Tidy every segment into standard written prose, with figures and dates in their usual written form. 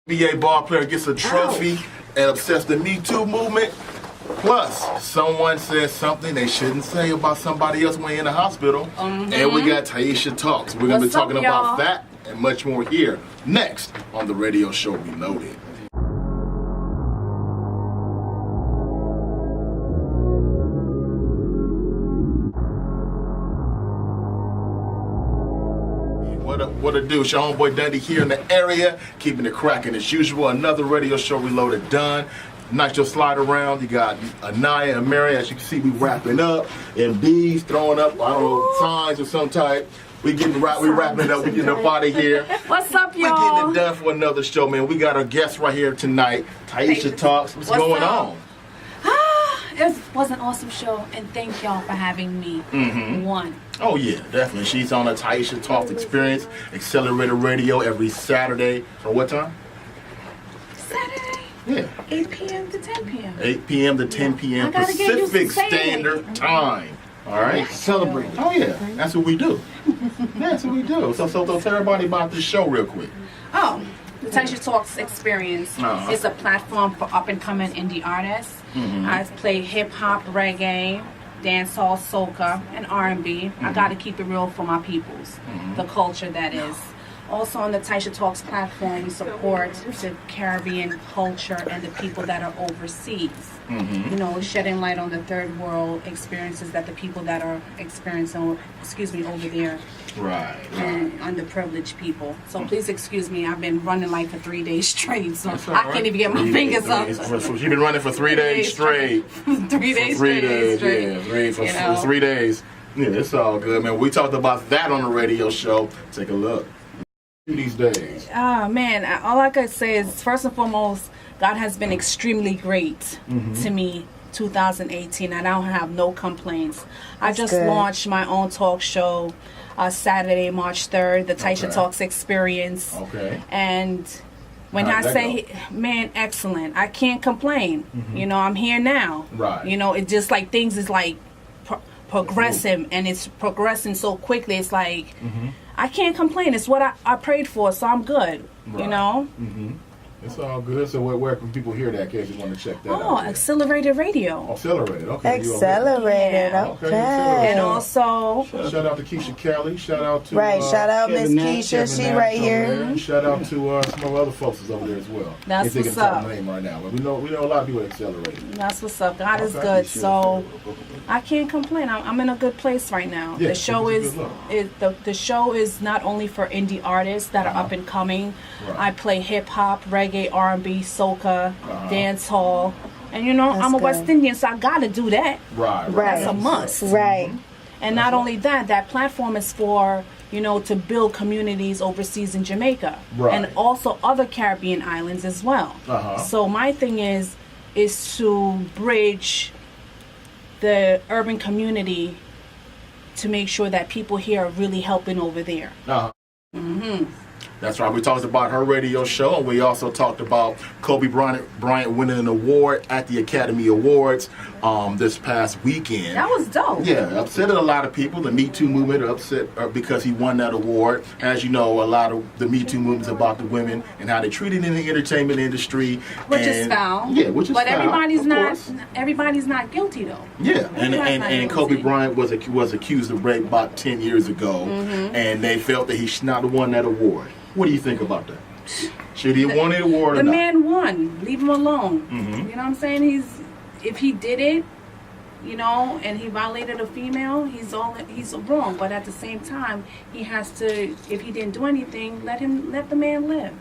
NBA ball player gets a trophy and upsets the Me Too movement. Plus, someone says something they shouldn't say about somebody else when they're in the hospital. And we got Tyesha Talks. We're going to be talking about that and much more here next on the radio show Reloaded. What it do? It's your homeboy Dundee here in the area, keeping it cracking as usual. Another radio show Reloaded done. Nice your slide around. You got Anaya and Mary. As you can see, we wrapping up. And B's throwing up, I don't know, signs of some type. We wrapping it up. We getting up out of here. What's up, y'all? We getting it done for another show, man. We got our guest right here tonight. Tyesha Talks. What's going on? It was an awesome show, and thank y'all for having me. One. Oh yeah, definitely. She's on a Tyesha Talks Experience, Accelerated Radio every Saturday. From what time? Saturday? Yeah. 8 p.m. to 10 p.m. 8 p.m. to 10 p.m. Pacific Standard Time. All right? Celebrate. Oh yeah, that's what we do. That's what we do. So tell everybody about this show real quick. Oh, the Tyesha Talks Experience is a platform for up-and-coming indie artists. I play hip-hop, reggae, dancehall, soca, and R&B. I got to keep it real for my peoples, the culture that is. Also on the Tyesha Talks platform, we support the Caribbean culture and the people that are overseas. You know, shedding light on the third world experiences that the people that are experiencing, over there. Right. And underprivileged people. So please excuse me, I've been running like for 3 days straight, so right. I can't even get my fingers up. You've been running for 3 days straight. 3 days straight. Yeah, for 3 days. Yeah, it's all good, man. We talked about that on the radio show. Take a look. These days. Man, all I could say is, first and foremost, God has been extremely great to me. 2018, and I don't have no complaints. I just launched my own talk show Saturday, March 3rd, the Tyesha Talks Experience. And when I say, man, excellent, I can't complain. You know, I'm here now. Right. You know, it's just like things is like progressive, and it's progressing so quickly. It's like, I can't complain. It's what I prayed for, so I'm good. Right. You know? It's all good. So where can people hear that in case you want to check that out? Oh, Accelerated Radio. Accelerated, okay. Accelerated, okay. And also... Shout out to Keisha Kelly. Shout out to... shout out Miss Keisha. She right here. Shout out to some of other folks that's over there as well. That's what's up. Name right now. But we know a lot of people at Accelerated. That's what's up. God is good. So I can't complain. I'm in a good place right now. Yeah, the show is not only for indie artists that are up and coming. Right. I play hip hop, reggae, R&B, soca, dancehall, and you know, I'm a West Indian, so I gotta do that. Right. That's a must. Right. And not only that, that platform is for, you know, to build communities overseas in Jamaica and also other Caribbean islands as well. So my thing is to bridge the urban community to make sure that people here are really helping over there. That's right. We talked about her radio show, and we also talked about Kobe Bryant winning an award at the Academy Awards this past weekend. That was dope. Yeah, upset a lot of people. The Me Too movement are upset because he won that award. As you know, a lot of the Me Too movement is about the women and how they're treated in the entertainment industry. Which is foul. Yeah, which is foul. But everybody's not guilty though. Yeah, and Kobe Bryant was accused of rape about 10 years ago, and they felt that he should not have won that award. What do you think about that? Should he have won the award or not? The man won. Leave him alone. You know what I'm saying? If he did it, you know, and he violated a female, he's wrong. But at the same time, he has to. If he didn't do anything, let the man live.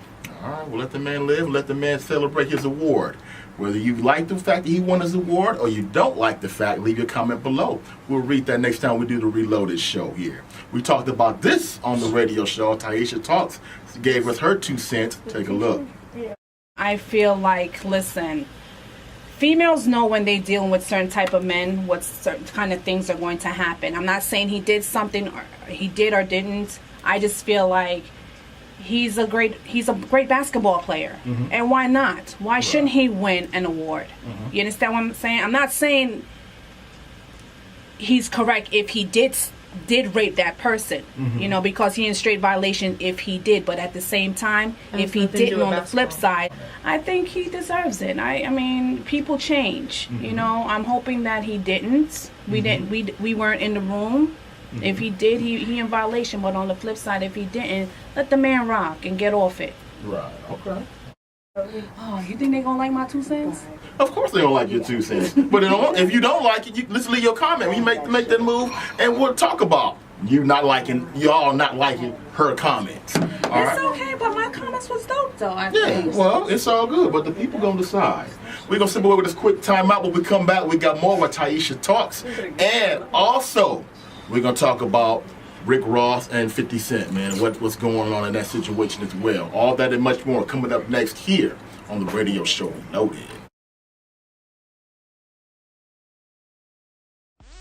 All right, well, let the man live. Let the man celebrate his award. Whether you like the fact that he won his award or you don't like the fact, leave your comment below. We'll read that next time we do the Reloaded show here. We talked about this on the radio show. Tyesha Talks gave us her 2 cents. Take a look. I feel like, listen, females know when they're dealing with certain type of men, what certain kind of things are going to happen. I'm not saying he did something or he did or didn't. I just feel like he's a great basketball player, and why not? Why shouldn't he win an award? You understand what I'm saying? I'm not saying he's correct if he did did rape that person, you know, because he in straight violation if he did. But at the same time, if he didn't, on the flip side, I think he deserves it. I mean, people change. You know, I'm hoping that he didn't. We weren't in the room. If he did, he in violation. But on the flip side, if he didn't, let the man rock and get off it. Right. Okay. Oh, you think they gonna like my 2 cents? Of course they don't like your 2 cents. But if you don't like it, let's leave your comment. We make that move, and we'll talk about y'all not liking her comments. All right? It's okay, but my comments was dope though. I Yeah, think. well, it's all good, but the people gonna decide. We're gonna sit away with this quick timeout. When we come back, we got more with Tyesha Talks, and also we're gonna talk about Rick Ross and 50 Cent, man, what's going on in that situation as well. All that and much more coming up next here on the radio show Reloaded.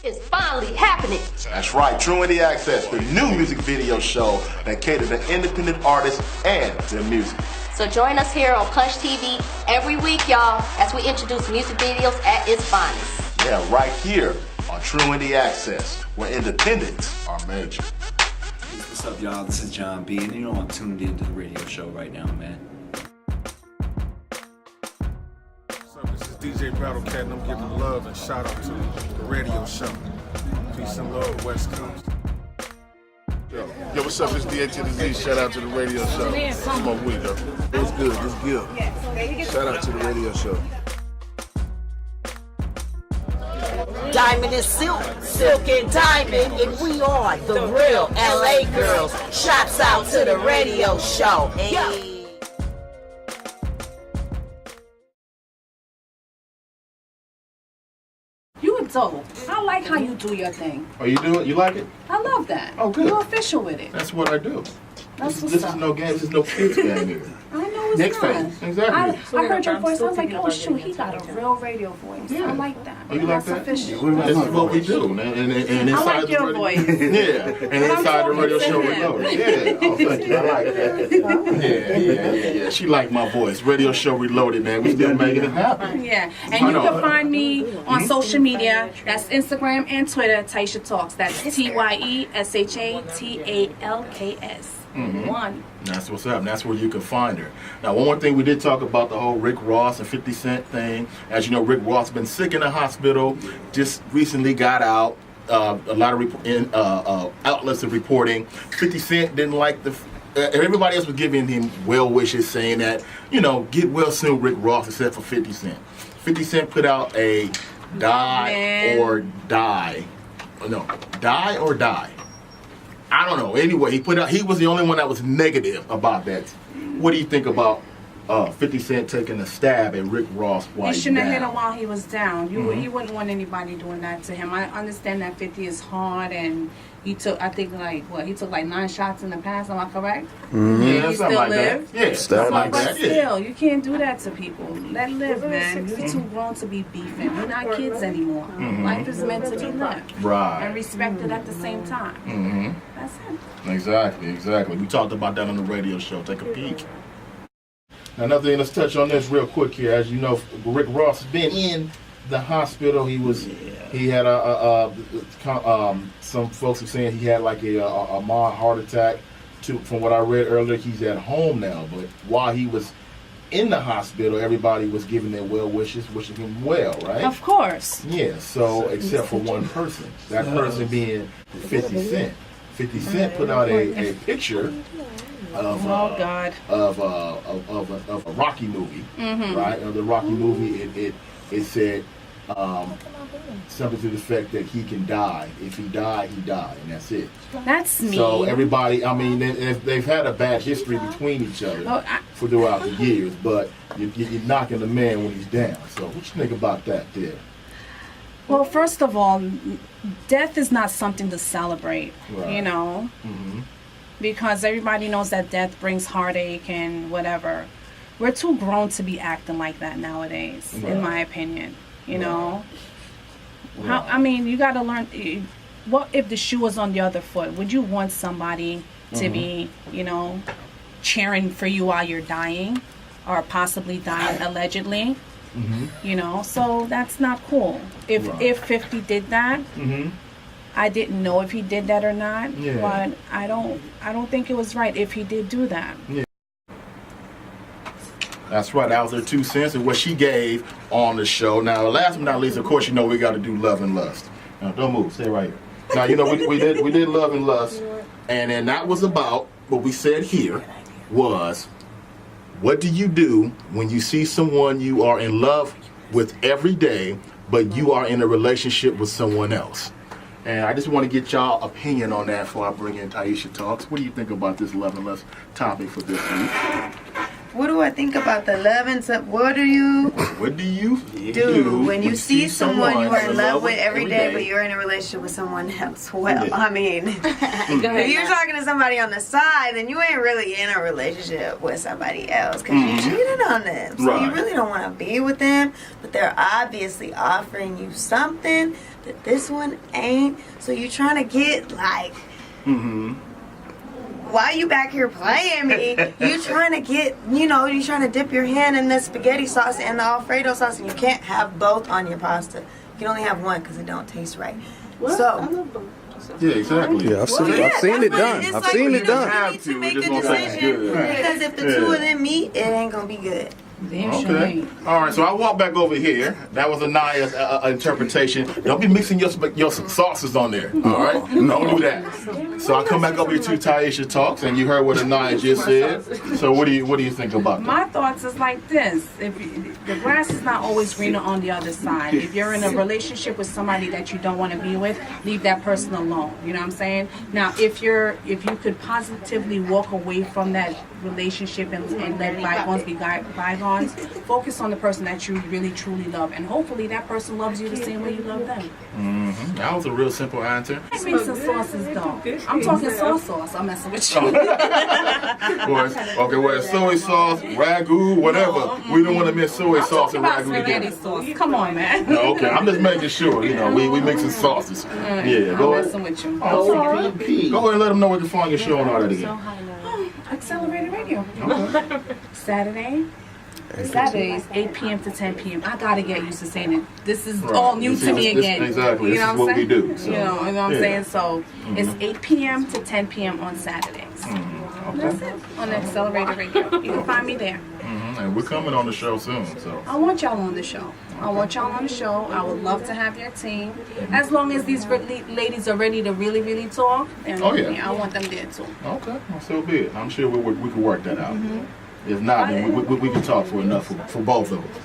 It's finally happening. That's right, True Indie Access, the new music video show that caters to independent artists and their music. So join us here on Punch TV every week, y'all, as we introduce music videos at its finest. Yeah, right here on True Indie Access, where independents are major. What's up, y'all? This is John B, and you know I'm tuned into the radio show right now, man. What's up? This is DJ Battlecat, and I'm giving love and shout out to the radio show. Peace and love, West Coast. Yo, what's up? It's DA to the Z. Shout out to the radio show. Come on, week, though. It's good. It's good. Shout out to the radio show. Diamond and silk, silk and diamond, and we are the real LA girls. Shouts out to the radio show. Hey. You a dope. I like how you do your thing. Oh, you do it? You like it? I love that. Oh, good. You're official with it. That's what I do. That's what's This up. is no game. This is no kids game here. I know it's Next not. phase. Exactly. I heard your voice. I was like, oh shoot, he got a real radio voice. Yeah. I like that. Oh, you like That's that? official. This is what we do, man. And I inside like the your radio, voice. Yeah, and inside the talking radio to show him. Reloaded. Yeah. Oh, thank you. I like that. Yeah. She liked my voice. Radio show Reloaded, man. We still making it happen. Yeah, and I you know. can find me on social media. That's Instagram and Twitter, Tyesha Talks. That's TYESHATALKS. One. That's what's up. And that's where you can find her. Now, one more thing, we did talk about the whole Rick Ross and 50 Cent thing. As you know, Rick Ross been sick in the hospital. Just recently got out. A lot of outlets are reporting 50 Cent didn't like the. Everybody else was giving him well wishes, saying that, you know, get well soon, Rick Ross, except for 50 Cent. 50 Cent put out a die or die. No, die or die. I don't know. Anyway, he was the only one that was negative about that. What do you think about 50 Cent taking a stab at Rick Ross while He he's shouldn't have hit down? him while he was down. You wouldn't want anybody doing that to him. I understand that 50 is hard, and he took, I think, he took 9 shots in the past. Am I correct? Yeah, He something still like live? that. Yeah, something like But that. Yeah. still, you can't do that to people. Let live, man. You're too grown to be beefing. We're not kids anymore. Life is meant to be lived. Right. And respected at the same time. That's it. Exactly. We talked about that on the radio show. Take a peek. Now, another thing, let's touch on this real quick here. As you know, Rick Ross has been in the hospital. He had some folks are saying he had a mild heart attack. From what I read earlier, he's at home now. But while he was in the hospital, everybody was giving their well wishes, wishing him well, right? Of course. Yeah, so except for one person. That person being 50 Cent. 50 Cent put out a picture of a Rocky movie, right? Of the Rocky movie, it said something to the effect that he can die. If he die, he die, and that's it. That's me. So everybody, I mean, they've had a bad history between each other for throughout the years, but you're knocking the man when he's down. So what you think about that there? Well, first of all, death is not something to celebrate, Right. you know, because everybody knows that death brings heartache and whatever. We're too grown to be acting like that nowadays, in my opinion, you know. I mean, you got to learn, what if the shoe was on the other foot? Would you want somebody to be, you know, cheering for you while you're dying or possibly dying allegedly? You know, so that's not cool. If 50 did that, I didn't know if he did that or not, Yeah. but I don't think it was right if he did do that. Yeah. That's right. That was her 2 cents and what she gave on the show. Now, last but not least, of course, you know we got to do love and lust. Now, don't move. Stay right here. Now, you know we did love and lust, and then that was about what we said here was, what do you do when you see someone you are in love with every day, but you are in a relationship with someone else? And I just want to get y'all opinion on that before I bring in Tyesha Talks. What do you think about this love and lust topic for this week? What do I think about the love and what do you do when you see someone you are in love with every day, but you're in a relationship with someone else? Well, I mean, if you're talking to somebody on the side, then you ain't really in a relationship with somebody else because you cheated on them. So you really don't want to be with them, but they're obviously offering you something that this one ain't. So you're trying to get like... Why you back here playing me? You trying to get, you trying to dip your hand in the spaghetti sauce and the Alfredo sauce, and you can't have both on your pasta. You can only have one because it don't taste right. What? So, yeah, exactly. Yeah, I've seen it done. It's I've like, seen it done. You need to make a decision because if the two of them meet, it ain't gonna be good. Okay. All right. So I walk back over here. That was Anaya's interpretation. Don't be mixing your sauces on there. All right. Don't do that. So I come back over here to Tyesha Talks, and you heard what Anaya just said. So what do you think about that? My thoughts is like this: the grass is not always greener on the other side. If you're in a relationship with somebody that you don't want to be with, leave that person alone. You know what I'm saying? Now, if you could positively walk away from that relationship and let bygones be bygones, focus on the person that you really truly love, and hopefully that person loves you the same way you love them. That was a real simple answer. I make some sauces though. I'm talking sauce. I'm messing with you. Okay, well, soy sauce, ragu, whatever. We don't want to miss soy sauce and ragu Spaghetti together. sauce. Come on, man. No, okay, I'm just making sure. We mixing sauces. Yeah, I'm go ahead. messing with you. Go ahead and let them know where to find your show and all that again. Accelerated Radio. Saturdays, 8 p.m. to 10 p.m. I gotta get used to saying it. This is all new to me again. Exactly. You know This is what we do. You know what I'm saying? So it's 8 p.m. to 10 p.m. on Saturdays. That's it. On Accelerated Radio. You can find me there. And we're coming on the show soon. So I want y'all on the show. I would love to have your team. As long as these ladies are ready to really, really talk. And I want them there too. Okay, well, so be it. I'm sure we can work that out. If not, then we can talk for enough for both of us.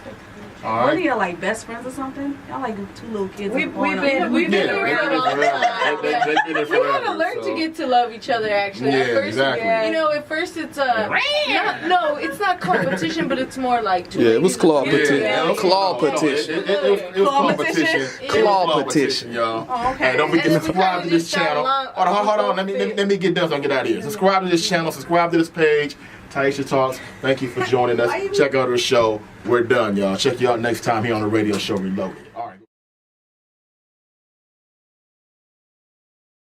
All right. What are y'all, like best friends or something? Y'all like two little kids. We've been around all the time. We gotta learn to get to love each other. Actually, Yeah, at first, exactly. At first it's it's not competition, but it's more like two Yeah, it was claw ladies. petition. Claw petition. It was competition. Claw petition, y'all. Oh, okay. Hey, don't forget to And subscribe to this we kinda channel. just Hold on. Let me get done so I can get out of here. Subscribe to this channel. Subscribe to this page. Tyesha Talks. Thank you for joining us. Check out our show. We're done, y'all. Check you out next time here on the radio show Reloaded.